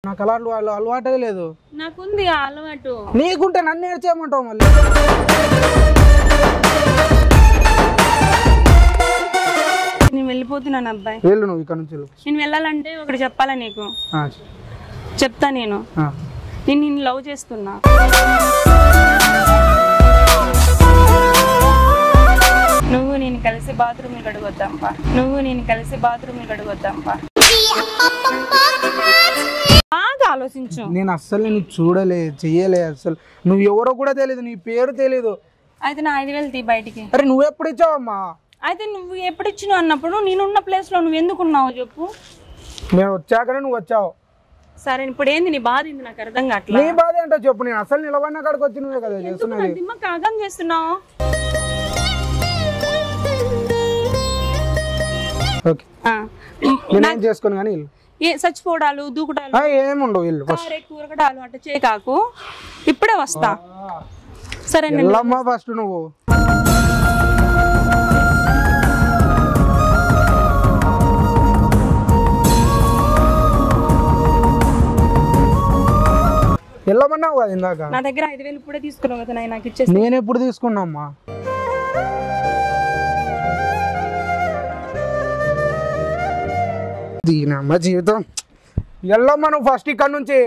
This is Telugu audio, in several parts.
నాకు అలవాటే లేదు. నాకుంది ఆ అలవాటు. నీకుంటే నన్ను నేర్చేయమంటావు మళ్ళీ. నేను వెళ్ళిపోతున్నాను అబ్బాయి. వెళ్ళు నువ్వు ఇక్కడ నుంచి. నేను వెళ్ళాలంటే ఒకటి చెప్పాలా నీకు? చెప్తా. నేను నిన్ను లవ్ చేస్తున్నా. నువ్వు నేను కలిసి బాత్రూమ్ గడుగుద్దాంపా. బాగా ఆలోచించు. నేను అస్సలు నేను చూడలే, చెయ్యలే, అస్సలు నువ్వు ఎవరో కూడా తెలియదు, నీ పేరు తెలీదు. అయితే నా 5,000 తీ బయటికి. అరే నువ్వు ఎప్పుడు ఇచ్చావమ్మా? అయితే నువ్వు ఎప్పుడు ఇచ్చినావు అన్నప్పుడు నేనున్న ప్లేస్ లో నువ్వు ఎందుకున్నావు చెప్పు. నేను వచ్చాకనే నువ్వు వచ్చావు. సరే ఇప్పుడు ఏంది నీ బాధ? ఏంది నాకు అర్థం కావట్లేదు. నీ బాధ ఏంటో చెప్పు. నేను అసలు నిలబడిన కాడికి వచ్చి నువ్వే కదా చేస్తున్నది. దిమ్మకి అర్థం చేస్తున్నావు. ఓకే నేనేం చేసుకోను కానీ చచ్చిపోవడాలు దూకుడాలు ఏముండవు. ఇల్లు కూరగడాలు అట్ట చేయకాకు. ఇప్పుడే వస్తా. సరే వెళ్ళమ్మా ఫస్ట్ నువ్వు. వెళ్ళమన్నావు కదా ఇందాక. నా దగ్గర 5,000 ఇప్పుడే తీసుకున్నావు కదా, నాకు ఇచ్చేసి. నేను ఎప్పుడు తీసుకున్నామ్మా? దీనమ్మ జీవితం. వెళ్ళమ్మా నువ్వు ఫస్ట్ ఇక్కడ నుంచి.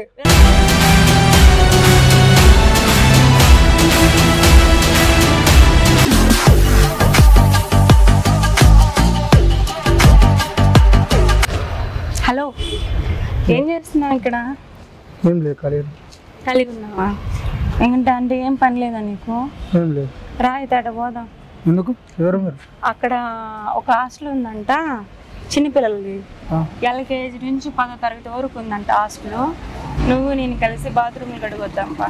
హలో, ఏం చేస్తున్నావు ఇక్కడ? ఏం లేదు, ఖాళీగా ఉన్నావా? ఏంటంటే అంటే ఏం పని లేదా నీకు? ఏం లేదు. రా అయితే అట పోదాం. ఎందుకు? ఎవరు మీరు? అక్కడ ఒక హాస్టల్ ఉందంట చిన్నపిల్లలది. LKG నుంచి 10వ తరగతి వరకు ఉందంట హాస్టల్. నువ్వు నేను కలిసి బాత్రూమ్ గడుగుద్దాంపా.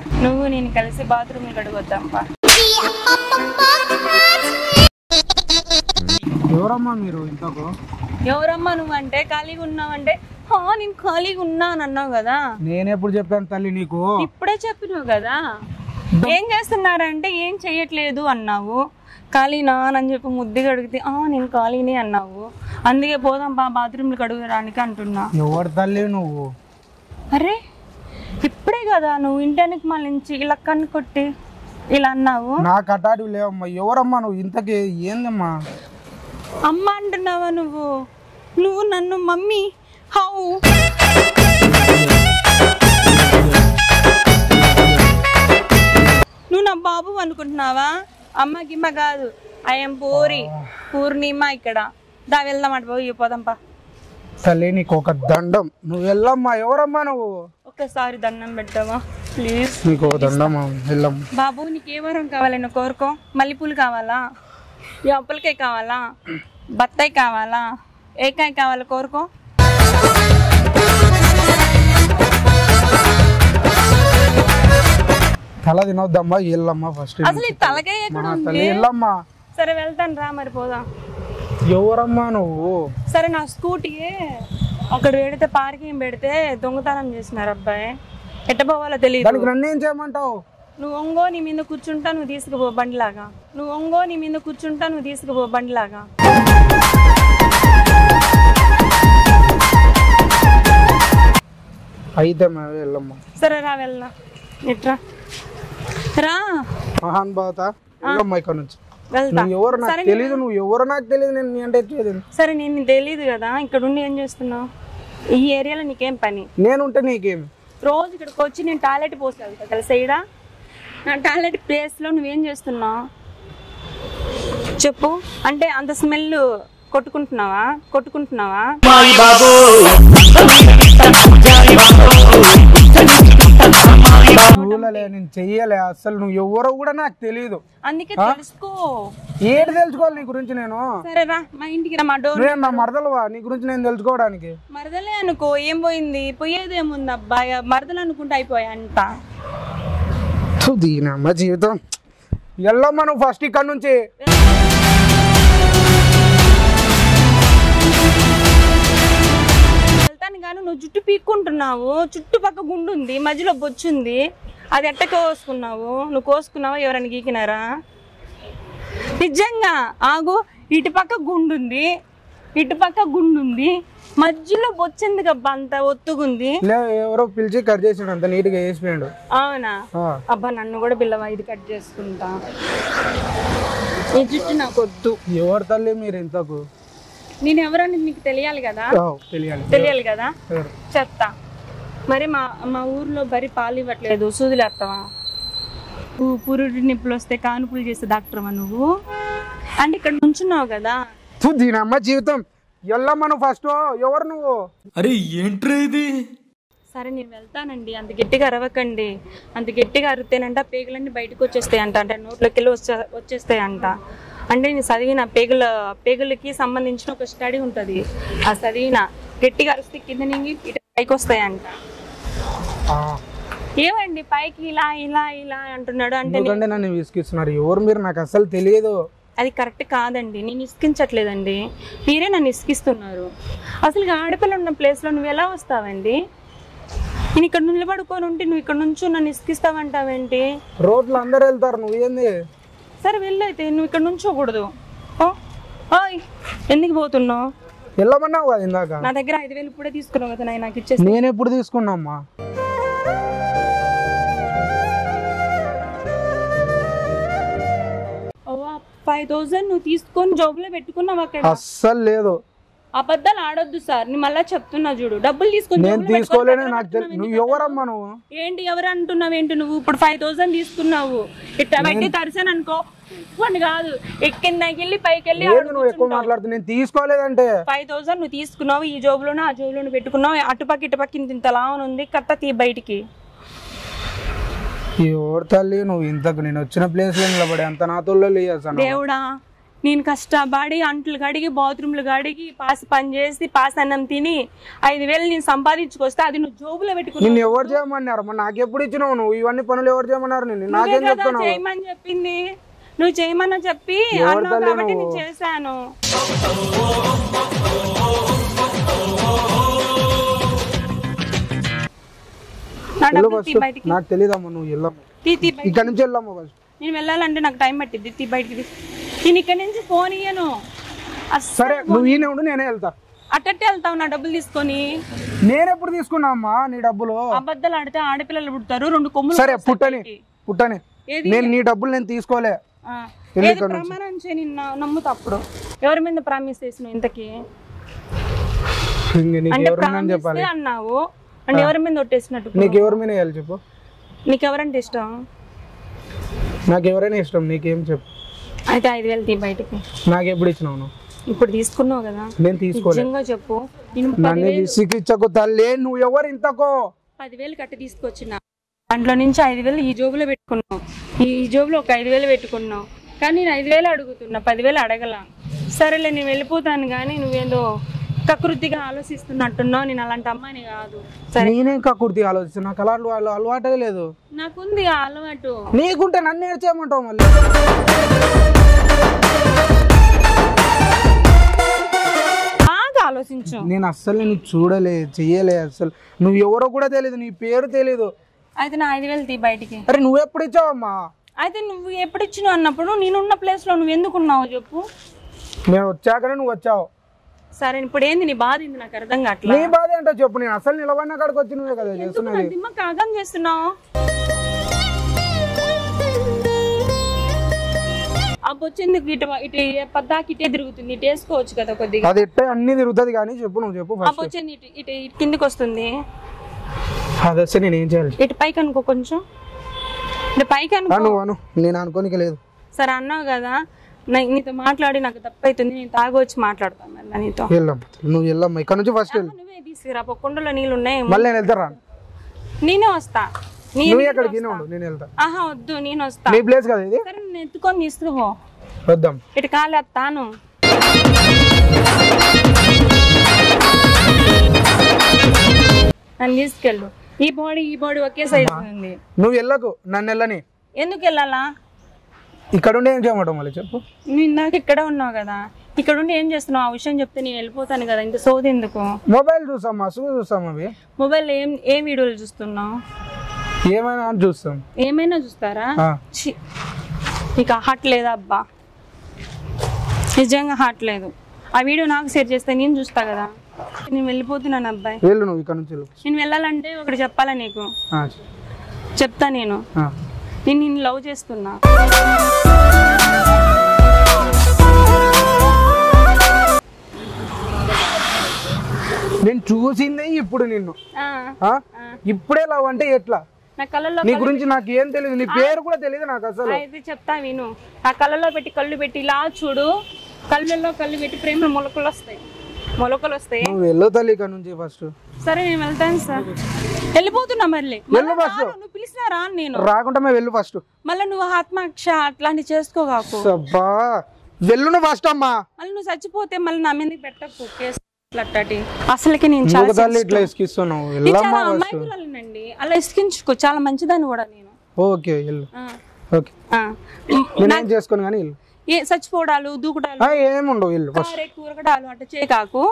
ఎవరమ్మా మీరు? ఇంతకు ఎవరమ్మా నువ్వు అంటే ఖాళీగా ఉన్నావంటే నేను ఖాళీగా ఉన్నాను అన్నావు కదా. నేనెప్పుడు చెప్పాను తల్లి నీకు? ఇప్పుడే చెప్పినావు కదా. ఏం చేస్తున్నారంటే ఏం చెయ్యట్లేదు అన్నావు. ఖాళీనా అని చెప్పి ముద్దుగా అడిగితే నేను ఖాళీనే అన్నావు. అందుకే పోదాం బాత్రూమ్లు కడుగడానికి అంటున్నా. ఎవరు తల్లి నువ్వు? అరే ఇప్పుడే కదా నువ్వు ఇంటానికి మళ్ళీ నుంచి ఇలా కన్ను కొట్టి ఇలా అన్నావు. నాకు అటాటివ్ లేవమ్మా. ఎవరమ్మా నువ్వు? ఇంతకి ఏందమ్మా? అమ్మ అంటున్నావా నువ్వు? నువ్వు నన్ను మమ్మీ హౌ నువ్వు నా బాబు అనుకుంటున్నావా? అమ్మ గిమ్మ కాదు, ఐఎమ్ పూర్ణిమ. ఇక్కడ దా వెళ్దాం, పోయి పోదాంపా. తల్లి నీకు ఒక దండం, నువ్వు వెళ్ళమ్మా. ఎవరమ్మా నువ్వు? ఒక్కసారి దండం పెట్టావా ప్లీజ్? నీకు దండమ్మా, వెళ్ళమ్మా. బాబు నీకు ఏ వరం కావాలని కోరుకో. మల్లెపూలు కావాలా, అప్పలకాయ కావాలా, బత్తాయి కావాలా, ఏకాయ కావాలా కోరుకో. తల తినొద్దమ్మా, వెళ్ళమ్మా ఫస్ట్. అసలు ఈ తలకాయ ఎక్కడ ఉంది? వెళ్ళమ్మా. సరే వెళ్తాను రా, మరి పోదాం. ఎవరమ్మా నువ్వు? సరే నా స్కూటీ అక్కడ పెడితే పార్కింగ్ పెడితే దొంగతనం చేసినారు అబ్బాయి. ఎట్ట పోవాలో తెలియదు. నన్ను ఏం చేయమంటావు? నువ్వు ఒంగో నీ మీద కూర్చుంటా, నువ్వు తీసుకుపో బండిలాగా. అయితే వెళ్ళమ్మా. సరే రా వెళ్దా. ఎట్రా రా మహాన్ భావత. వెళ్ళమ్మా ఇక్కడ నుంచి. వెళ్తా. ఎవరు నాకు తెలియదు, నువ్వు ఎవరో నాకు తెలియదు. నేను అంటే సరే నేను తెలియదు కదా. ఇక్కడ ఉండి ఏం చేస్తున్నావు? ఈ ఏరియాలో నీకేం పని? నేనుంటే నీకేమి? రోజు ఇక్కడికి వచ్చి నేను టాయిలెట్ పోసి వెళ్తా తెలుసా. ఈడ నా టాయిలెట్ ప్లేస్లో నువ్వేం చేస్తున్నావు చెప్పు. అంటే అంత స్మెల్ కొట్టుకుంటున్నావా? నేను చెయ్యలే అసలు. నువ్వు ఎవరో కూడా నాకు తెలియదు. అందుకే తెలుసుకో. ఏంటి తెలుసుకోవాలి నీ గురించి నేను? సరే రా మా ఇంటికి రా. మా డోర్. నా మరదలువా నీ గురించి నేను తెలుసుకోవడానికి? మరదలే అనుకో, ఏం పోయింది? పోయేదేముంది అబ్బాయి, మరదలు అనుకుంటే అయిపోయా అంట. దీనమ్మ జీవితం. వెళ్ళమ్మా నువ్వు ఫస్ట్ ఇక్కడ నుంచి. వెళ్తాను కానీ నువ్వు జుట్టు పీక్కుంటున్నావు. చుట్టుపక్క గుండు ఉంది, మధ్యలో బొచ్చుంది. అది ఎట్ట కోసుకున్నావు? నువ్వు కోసుకున్నావా? ఎవరైనా గీకినారా? నిజంగా ఆగు. ఇటుపక్క గుండు ఉంది, మధ్యలో బొచ్చింది గబ్బా అంత ఒత్తుగుంది. ఎవరో పిలిచి కట్ చేసిండు, అంత నీట్ గా వేసిపోయాడు. అవునా? అబ్బా నన్ను కూడా పిల్లవా, ఇది కట్ చేసుకుంటా. ఈ జుట్టు నాకు వద్దు. ఎవరు తల్లి మీరు ఇంతకు? నేను ఎవరని నీకు తెలియాలి కదా. తెలియాలి కదా, చెప్తా. మరి మా ఊర్లో బరి పాలు ఇవ్వట్లేదు, సూదులు వేస్తావా? పురుడు నిప్పులు వస్తే కానుపులు చేసే డాక్టర్వా నువ్వు? అంటే ఇక్కడ నుంచున్నావు కదా. దీని అమ్మ జీవితం ఎల్లమ్మ. నువ్వు ఫస్ట్ ఎవరు నువ్వు? అరే ఏంట్రా ఇది? సరే నేను వెళ్తానండి, అంత గట్టిగా అరవకండి. అంత గట్టిగా అరితేనంట పేగులన్నీ బయటకు వచ్చేస్తాయంట, అంటే నోట్లోకి వెళ్ళి వచ్చేస్తాయంట. అంటే నేను చదివిన పేగులకి సంబంధించిన ఒక స్టడీ ఉంటుంది, ఆ చదివిన. గట్టిగా అరిస్తే కింద నుంచి పైకి వస్తాయంట. ఏమండి పైకి ఇలా ఇలా ఇలా అంటున్నాడు అంటే నన్ను విసిగిస్తున్నారు. ఎవరు మీరు? నాకు అసలు తెలియదు. అది కరెక్ట్ కాదండి, నేను ఇసుకించట్లేదండి, మీరే నన్ను ఇసుకిస్తున్నారు. అసలు ఆడపిల్ల ఉన్న ప్లేస్లో నువ్వు ఎలా వస్తావండి? నేను ఇక్కడ నిలబడుకొని ఉంటే నువ్వు ఇక్కడ నుంచి నన్ను ఇసుకిస్తావంటావేంటి? రోడ్లు అందరు వెళ్తారు, నువ్వేంది? సరే వెళ్ళైతే, నువ్వు ఇక్కడ నుంచోకూడదు. ఎందుకు పోతున్నావు? వెళ్ళమన్నావు కదా ఇందాక. నా దగ్గర 5,000 ఇప్పుడే తీసుకున్నావు కదా, నాకు ఇచ్చేసి. నేను ఎప్పుడు తీసుకున్నా అమ్మా? ఓ 5,000 నువ్వు తీసుకొని జోబులో పెట్టుకున్నావు అక్కడ? అస్సలు లేదు. అబద్ధాలు ఆడొద్దు సార్, నేను మళ్ళీ చెప్తున్నా చూడు. డబ్బులు తీసుకుని నేను తీసుకోలేను. నువ్వు ఎవరమ్మా? నువ్వు ఏంటి ఎవరు అంటున్నావు ఏంటి? నువ్వు ఇప్పుడు 5,000 తీసుకున్నావు, ఇట్లా పెట్టి తరిసాను అనుకో కాదు, ఎక్కిందాకెళ్ళి పైకి వెళ్ళి. నువ్వు ఎక్కువ మాట్లాడుతు. నేను తీసుకోలేదంటే 5,000 నువ్వు తీసుకున్నావు, ఈ జోబులోనే ఆ జోబులోనే పెట్టుకున్నావు. అటుపక్క ఇటుపక్క ఇంతలా ఉంది, కట్ట తీ బయటికి. ఎవరు తల్లి నువ్వు? ఇంతకు నేను వచ్చిన ప్లేస్ లో నిలబడి అంత నాతోళ్ళు దేవుడా, నేను కష్టపడి అంట్లు కడిగి బాత్రూమ్లు కడిగి పాస్ పని చేసి పాస్ అన్నం తిని 5,000 నేను సంపాదించుకొస్తే అది నువ్వు జోబులో పెట్టుకుని. నిన్ను ఎవరు చేయమన్నారు? నాకెప్పుడు ఇచ్చినావు నువ్వు ఇవన్నీ పనులు? ఎవరు చేయమన్నారు? నాకేం చెప్తున్నావు? చేయమని చెప్పింది, నువ్వు చేయమన్నా చెప్పి అన్నావు కాబట్టి నేను చేశాను. నాకు తెలియదమ్మా. నువ్వు వెళ్ళమ్మా, ఇక్కడ నుంచి వెళ్ళమ్మా. ఫస్ట్ నేను వెళ్ళాలంటే నాకు టైం పట్టిద్ది. బయటికి నేను ఇక్కడ నుంచి ఫోన్ ఇయ్యను. సరే నువ్వు ఈయన ఉండు, నేనే వెళ్తా. అట్టట్టే వెళ్తావు నా డబ్బులు తీసుకొని? నేను ఎప్పుడు తీసుకున్నా అమ్మా నీ డబ్బులు? అబద్ధాలు ఆడితే ఆడపిల్లలు పుడతారు, 2 కొమ్ములు. సరే పుట్టని నేను నీ డబ్బులు నేను తీసుకోలే. ప్రమాణం చేయి, నిన్ను నమ్ముతా. అప్పుడు ఎవరి మీద ప్రామిస్ చేసినావు ఇంతకి? అంటే అన్నావు అంటే ఎవరి మీద ఒట్టేసినట్టు. నీకు ఎవరి మీద వేయాలి చెప్పు? నీకు ఎవరంటే ఇష్టం? నాకు ఎవరైనా ఇష్టం. నీకేం చెప్పు? అయితే 5,000 తీ బయటికి. నాకు ఎప్పుడు ఇచ్చినావు నువ్వు? ఇప్పుడు తీసుకున్నావు కదా. నేను తీసుకోలేదు. చెప్పు. తల్లి నువ్వు ఎవరు ఇంతకో? 10,000 కట్టి తీసుకొచ్చిన దాంట్లో నుంచి 5,000 ఈ జోబులో పెట్టుకున్నావు, ఈ జోబులో ఒక 5,000 పెట్టుకున్నావు. కానీ నేను 5,000 అడుగుతున్నా, 10,000 అడగల. సరేలే నేను వెళ్ళిపోతాను, కానీ నువ్వేందో కకృతిగా ఆలోచిస్తున్నట్టున్నావు. నేను అలాంటి అమ్మాయిని కాదు. నేనేం కకృతి ఆలోచిస్తున్నా? నాకు అలాంటి అలవాటే లేదు. నాకుంది ఆ అలవాటు. నీకుంటే నన్ను నేర్చేయమంటావు మళ్ళీ? బాగా ఆలోచించు. నేను అస్సలు నేను చూడలే, చెయ్యలే. అసలు నువ్వు ఎవరో కూడా తెలియదు, నీ పేరు తెలీదు. అయితే నా 5,000 తీ బయటికి. అరే నువ్వు ఎప్పుడు ఇచ్చావమ్మా? అయితే నువ్వు ఎప్పుడు ఇచ్చినావు అన్నప్పుడు నేనున్న ప్లేస్ లో నువ్వు ఎందుకున్నావు చెప్పు? నేను వచ్చాకనే నువ్వు వచ్చావు. సరే ఇప్పుడు ఏంది నీ బాధ? ఏంది నాకు అర్థం కావట్లేదు. నీ బాధ ఏంటో చెప్పు. నేను అసలు నిలబడిన కాడికి వచ్చి నువ్వే కదా చేస్తున్నది. దిమ్మకి అర్థం చేస్తున్నావు. వచ్చింది ఇటు పద్దాకి ఇటే తిరుగుతుంది, ఇటు వేసుకోవచ్చు కదా కొద్దిగా. అది ఇట్టే అన్ని తిరుగుతుంది కానీ చెప్పు, నువ్వు చెప్పు. వచ్చింది ఇటు కిందికి వస్తుంది. అది వస్తే నేను ఏం చేయాలి? ఇటు పైకి అనుకో, కొంచెం ఇటు పైకి అనుకో. నేను అనుకోనికి లేదు. సరే అన్నావు కదా, నీతో మాట్లాడి నాకు తప్పు అవుతుంది, నేను తాగి వచ్చి మాట్లాడతాను మళ్ళీ నీతో. నువ్వు వెళ్ళమ్మా ఇక్కడ నుంచి. ఫస్ట్ నువ్వే తీసుకురా, కుండలో నీళ్ళు ఉన్నాయి. మళ్ళీ నేను వెళ్తారా? నేనే వస్తా. నువ్వు ఎక్కడికి నేను వెళ్తా. ఆహా వద్దు, నేను వస్తా. నీ ప్లేస్ కదా ఇది. సరే నేను ఎత్తుకొని తీసుకుపో. వద్దాం. ఇటు కాలేస్తాను. నన్ను తీసుకెళ్ళు. ఈ బాడీ ఒకే సైజ్ ఉంది. నువ్వు వెళ్ళకు, నన్ను వెళ్ళని. ఎందుకు వెళ్ళాలా? ఇక్కడ ఉండి ఏం చేయమంటావు మళ్ళీ చెప్పు. నువ్వు ఇందాక ఇక్కడే ఉన్నావు కదా, ఇక్కడ ఉండి ఏం చేస్తున్నావు? ఆ విషయం చెప్తే నేను వెళ్ళిపోతాను కదా, ఇంత సోది ఎందుకు? మొబైల్ చూసామా, చూస్తాం. అవి మొబైల్ ఏం వీడియోలు చూస్తున్నావు? ఏమైనా చూస్తాం. ఏమైనా చూస్తారా? నీకు హార్ట్ లేదా అబ్బా? నిజంగా హార్ట్ లేదు. ఆ వీడియో నాకు షేర్ చేస్తే నేను చూస్తా కదా. నేను వెళ్ళిపోతున్నాను అబ్బాయి. వెళ్ళు నువ్వు ఇక్కడ నుంచి వెళ్ళు. నేను వెళ్ళాలంటే ఒకటి చెప్పాలా నీకు? చెప్తా. నేను నిన్ను లవ్ చేస్తున్నా. నేను చూసిందే ఇప్పుడు నిన్ను. ఇప్పుడే లవ్ అంటే ఎట్లా? నా కళ్ళలో నీ గురించి నాకు ఏం తెలియదు, నీ పేరు కూడా తెలియదు నాకు అసలు. అయితే చెప్తా విను. నా కళ్ళలో పెట్టి కళ్ళు పెట్టి ఇలా చూడు, కళ్ళల్లో కళ్ళు పెట్టి ప్రేమ మొలకలు వస్తాయి. నువ్వు వెళ్ళు తల్లి ఇక్కడ నుంచి ఫస్ట్. సరే నేను వెళ్తాను సార్. వెళ్ళిపోతున్నా. మళ్ళీ నువ్వు పిలిచినా రా. నేను రాకుండా వెళ్ళు ఫస్ట్. మళ్ళీ నువ్వు ఆత్మహత్య అట్లాంటి చేసుకోగాకు. వెళ్ళు ఫస్ట్ అమ్మా. మళ్ళీ నువ్వు చచ్చిపోతే మళ్ళీ నా మీద పెట్టకు కేసు. అసలుకి నేను చాలా అమ్మాయికురాలినండి. అలా ఇసుకించుకో. చాలా మంచిదాన్ని కూడా నేను. ఓకే చేసుకోను కానీ చచ్చిపోవడాలు దూకడాలు ఏముండవు. కూరగడాలు అట్లా చేయకాకు.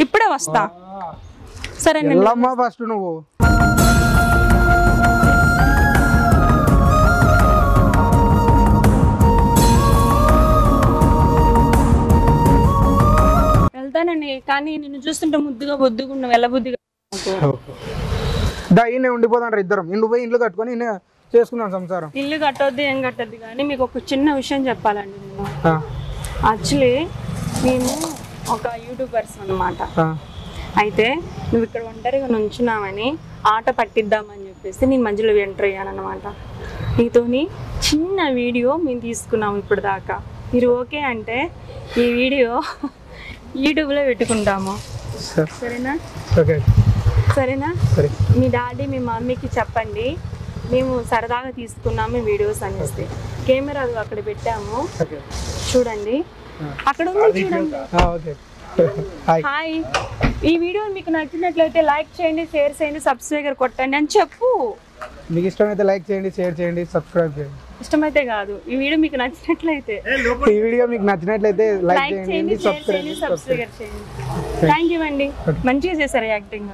ఇప్పుడే వస్తా. సరే ఫస్ట్ నువ్వు. వెళ్తానండి, కానీ నిన్ను చూస్తుంటే బొద్దుగా వెళ్ళబుద్దిగా. ఉండిపోతాంటారు ఇద్దరం. ఇండు పోయి ఇల్లు కట్టుకొని చేసుకున్నాం సంసారం. ఇల్లు కట్టొద్దు ఏం కట్టద్దు, కానీ మీకు ఒక చిన్న విషయం చెప్పాలండి. నేను యాక్చువల్లీ మేము ఒక యూట్యూబర్స్ అన్నమాట. అయితే నువ్వు ఇక్కడ ఒంటరిగా నుంచున్నామని ఆట పట్టిద్దామని చెప్పేసి నేను మధ్యలో ఎంటర్ అయ్యాను అనమాట. నీతోని చిన్న వీడియో మేము తీసుకున్నాము ఇప్పుడు దాకా. మీరు ఓకే అంటే ఈ వీడియో యూట్యూబ్లో పెట్టుకుంటాము. సరేనా? సరేనా? మీ డాడీ మీ మమ్మీకి చెప్పండి మేము సరదాగా తీసుకున్నాము వీడియోస్ అనేసి. కెమెరా అక్కడ పెట్టాము, చూడండి. అక్కడ ఉంది చూడండి. హాయ్. ఈ వీడియో మీకు నచ్చినట్లయితే లైక్ చేయండి, షేర్ చేయండి, సబ్స్క్రైబర్ కొట్టండి అని చెప్పు. మీకు ఇష్టమైతే లైక్ చేయండి, షేర్ చేయండి, సబ్స్క్రైబ్ చేయండి. ఇష్టమైతే కాదు, ఈ వీడియో మీకు నచ్చినట్లయితే లైక్ చేయండి, సబ్స్క్రైబ్ చేయండి. థ్యాంక్ యూ అండి, మంచిగా చేశారు యాక్టింగ్.